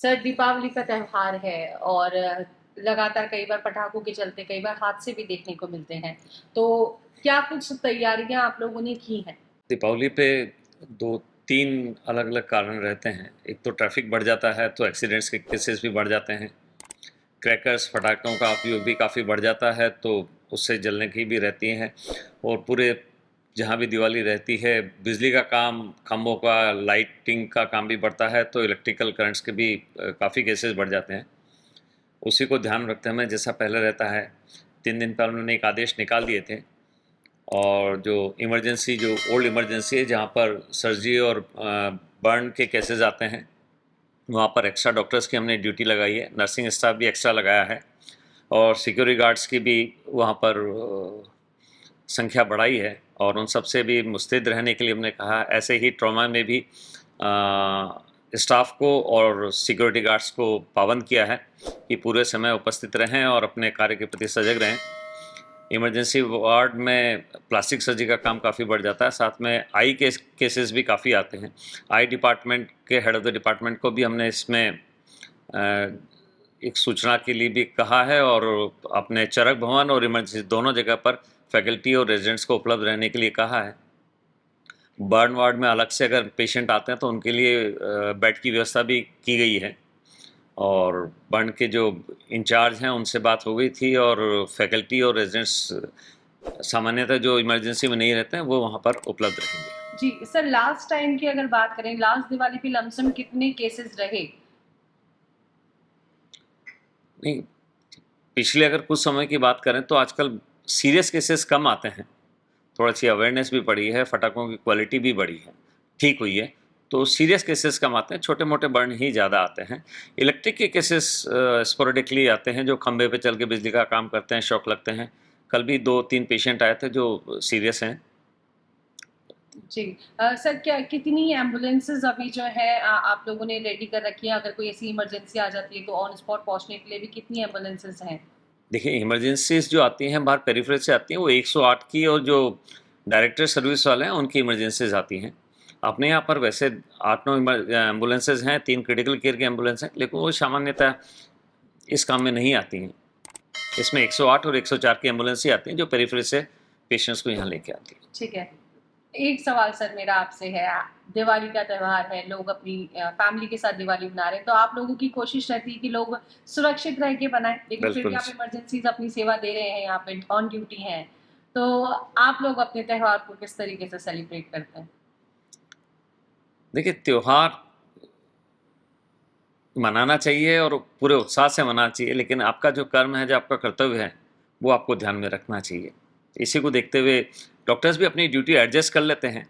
Sir, Deepawali का त्योहार है और लगातार कई बार पटाखों के चलते कई बार हादसे भी देखने को मिलते हैं। तो क्या कुछ तैयारियां आप लोगों ने की हैं? दीपावली पे 2-3 अलग-अलग कारण रहते हैं। एक तो ट्रैफ़िक बढ़ जाता है, तो एक्सीडेंट्स के केसेस भी बढ़ जाते हैं। क्रैकर्स, पटाखों का उपयोग भी काफ़ी बढ़ जाता है, तो उससे जलने की भी रहती हैं। और पूरे जहाँ भी दिवाली रहती है, बिजली का काम, खंभों का, लाइटिंग का काम भी बढ़ता है, तो इलेक्ट्रिकल करंट्स के भी काफ़ी केसेस बढ़ जाते हैं। उसी को ध्यान रखते हुए जैसा पहले रहता है, 3 दिन पहले उन्होंने एक आदेश निकाल दिए थे। और जो इमरजेंसी जो ओल्ड इमरजेंसी है जहाँ पर सर्जरी और बर्न के केसेस आते हैं, वहाँ पर एक्स्ट्रा डॉक्टर्स की हमने ड्यूटी लगाई है, नर्सिंग स्टाफ भी एक्स्ट्रा लगाया है और सिक्योरिटी गार्ड्स की भी वहाँ पर संख्या बढ़ाई है और उन सब से भी मुस्तैद रहने के लिए हमने कहा। ऐसे ही ट्रॉमा में भी स्टाफ को और सिक्योरिटी गार्ड्स को पाबंद किया है कि पूरे समय उपस्थित रहें और अपने कार्य के प्रति सजग रहें। इमरजेंसी वार्ड में प्लास्टिक सर्जरी का काम काफ़ी बढ़ जाता है, साथ में आई केसेस भी काफ़ी आते हैं। आई डिपार्टमेंट के हेड ऑफ़ द डिपार्टमेंट को भी हमने इसमें एक सूचना के लिए भी कहा है और अपने चरक भवन और इमरजेंसी दोनों जगह पर फैकल्टी और रेजिडेंट्स को उपलब्ध रहने के लिए कहा है। बर्न वार्ड में अलग से अगर पेशेंट आते हैं तो उनके लिए बेड की व्यवस्था भी की गई है और बर्न के जो इंचार्ज हैं उनसे बात हो गई थी और फैकल्टी और रेजिडेंट्स सामान्यतः जो इमरजेंसी में नहीं रहते हैं वो वहाँ पर उपलब्ध रहेंगे। जी सर, लास्ट टाइम की अगर बात करें, लास्ट दिवाली पे लमसम कितने केसेस रहे? नहीं, पिछले अगर कुछ समय की बात करें तो आजकल सीरियस केसेस कम आते हैं, थोड़ी सी अवेयरनेस भी बढ़ी है, फटाकों की क्वालिटी भी बढ़ी है, ठीक हुई है, तो सीरियस केसेस कम आते हैं, छोटे मोटे बर्न ही ज़्यादा आते हैं। इलेक्ट्रिक के केसेस स्पोरेडिकली आते हैं, जो खंभे पे चल के बिजली का काम करते हैं, शॉक लगते हैं। कल भी 2-3 पेशेंट आए थे जो सीरियस हैं। जी। सर, क्या कितनी एम्बुलेंसेज अभी जो है आप लोगों ने रेडी कर रखी है? अगर कोई ऐसी इमरजेंसी आ जाती है तो ऑन स्पॉट पहुंचने के लिए भी कितनी एम्बुलेंसेज हैं? देखिए, इमरजेंसीज़ जो आती हैं बाहर पेरिफेरल से आती हैं, वो 108 की और जो डायरेक्टर सर्विस वाले हैं उनकी इमरजेंसीज़ आती हैं। अपने यहाँ पर वैसे 8-9 एम्बुलेंसेज़ हैं, 3 क्रिटिकल केयर की एम्बुलेंस हैं, लेकिन वो सामान्यतः इस काम में नहीं आती हैं। इसमें 108 और 104 की एम्बुलेंस ही आती हैं जो पेरिफेरल से पेशेंट्स को यहाँ लेके आती हैं। ठीक है। एक सवाल सर मेरा आपसे है, दिवाली का त्योहार है, लोग अपनी फैमिली के साथ दिवाली मना रहे हैं, तो आप लोगों की कोशिश रहती है कि लोग सुरक्षित रह के बनाएं, लेकिन फिर भी बिल्कुल। आप इमरजेंसीज अपनी सेवा दे रहे हैं, यहाँ पे ऑन ड्यूटी हैं, तो आप लोग अपने त्योहार को किस तरीके से सेलिब्रेट करते हैं? देखिए, त्योहार मनाना चाहिए और पूरे उत्साह से मनाना चाहिए, लेकिन आपका जो कर्म है, जो आपका कर्तव्य है, वो आपको ध्यान में रखना चाहिए। इसी को देखते हुए डॉक्टर्स भी अपनी ड्यूटी एडजस्ट कर लेते हैं।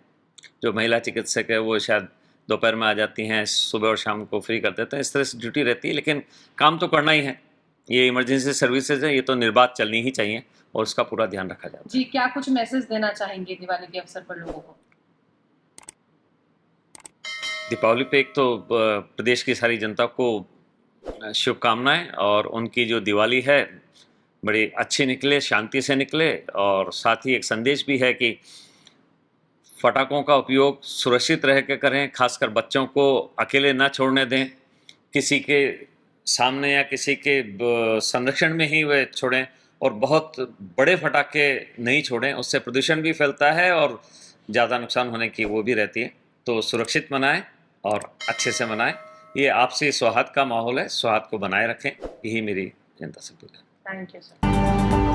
जो महिला चिकित्सक है, वो शायद दोपहर में आ जाती हैं, सुबह और शाम को फ्री कर देते हैं। इस तरह से ड्यूटी रहती है, लेकिन काम तो करना ही है। ये इमरजेंसी सर्विसेज है, ये तो निर्बाध चलनी ही चाहिए और उसका पूरा ध्यान रखा जाता जी, है। क्या कुछ मैसेज देना चाहेंगे दिवाली के अवसर पर लोगों को? दीपावली पे एक तो प्रदेश की सारी जनता को शुभकामनाएं और उनकी जो दिवाली है बड़ी अच्छी निकले, शांति से निकले और साथ ही एक संदेश भी है कि पटाखों का उपयोग सुरक्षित रह के करें, खासकर बच्चों को अकेले ना छोड़ने दें, किसी के सामने या किसी के संरक्षण में ही वे छोड़ें और बहुत बड़े पटाखे नहीं छोड़ें, उससे प्रदूषण भी फैलता है और ज़्यादा नुकसान होने की वो भी रहती है। तो सुरक्षित मनाएं और अच्छे से मनाएं। ये आपसी सौहार्द का माहौल है, सौहार्द को बनाए रखें, यही मेरी जनता से अपील है। Thank you sir.